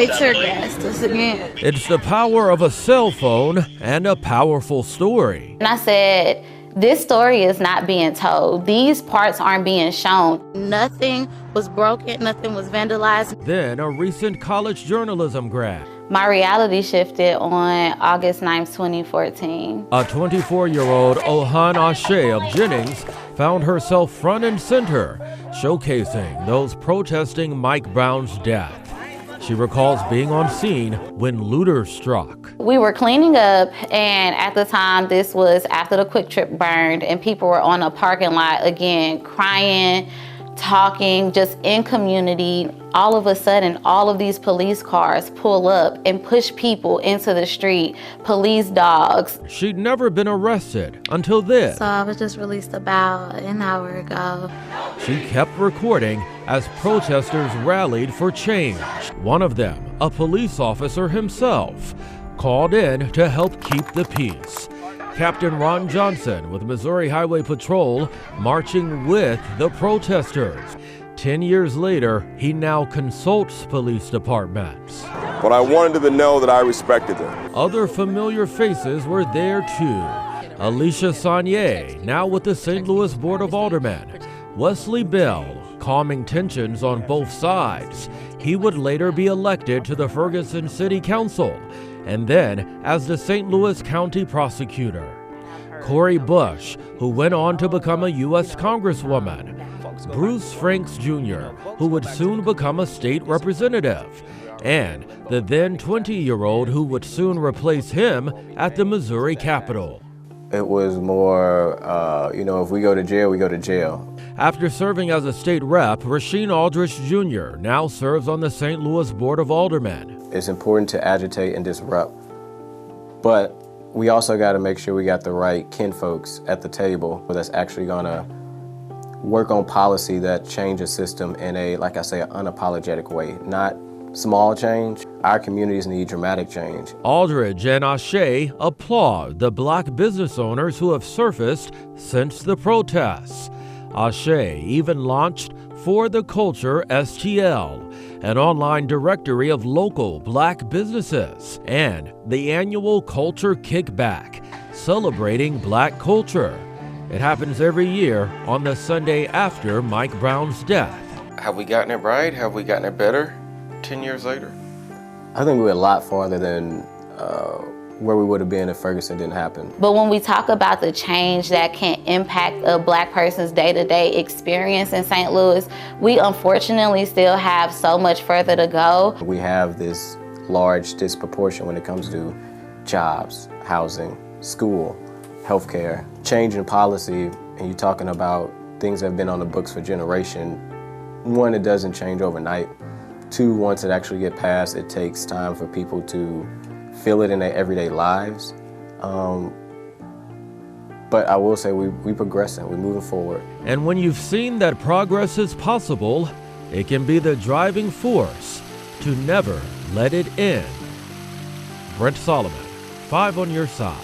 They tear gassed us again. It's the power of a cell phone and a powerful story. And I said, this story is not being told. These parts aren't being shown. Nothing was broken, nothing was vandalized. Then a recent college journalism grad. My reality shifted on August 9th, 2014. A 24-year-old Ohan Ashe of Jennings found herself front and center, showcasing those protesting Mike Brown's death. She recalls being on scene when looters struck. We were cleaning up, and at the time, this was after the Quick Trip burned, and people were on a parking lot again, crying, talking, just in community. All of a sudden, all of these police cars pull up and push people into the street, police dogs. She'd never been arrested until this. So I was just released about an hour ago. She kept recording as protesters rallied for change. One of them, a police officer himself, called in to help keep the peace. Captain Ron Johnson with Missouri Highway Patrol marching with the protesters. 10 years later, he now consults police departments. But I wanted them to know that I respected them. Other familiar faces were there too. Alicia Saunier, now with the St. Louis Board of Aldermen. Wesley Bell, calming tensions on both sides. He would later be elected to the Ferguson City Council, and then as the St. Louis County Prosecutor. Cori Bush, who went on to become a U.S. Congresswoman. Bruce Franks Jr., who would soon become a state representative. And the then 20-year-old who would soon replace him at the Missouri Capitol. It was more, if we go to jail, we go to jail. After serving as a state rep, Rashean Aldrich Jr. now serves on the St. Louis Board of Aldermen. It's important to agitate and disrupt, but we also got to make sure we got the right kinfolks at the table that's actually going to work on policy that change a system in a, like I say, an unapologetic way, not small change. Our communities need dramatic change. Aldrich and Ashe applaud the black business owners who have surfaced since the protests. Ashe even launched For the Culture STL, an online directory of local black businesses, and the annual Culture Kickback, celebrating black culture. It happens every year on the Sunday after Mike Brown's death. Have we gotten it right? Have we gotten it better 10 years later? I think we're a lot farther than where we would have been if Ferguson didn't happen. But when we talk about the change that can impact a black person's day-to-day experience in St. Louis, we unfortunately still have so much further to go. We have this large disproportion when it comes to jobs, housing, school, healthcare, change in policy, and you're talking about things that have been on the books for generations. One, it doesn't change overnight. Two, once it actually gets passed, it takes time for people to feel it in their everyday lives. But I will say we're progressing, we're moving forward. And when you've seen that progress is possible, it can be the driving force to never let it end. Brent Solomon, 5 on your side.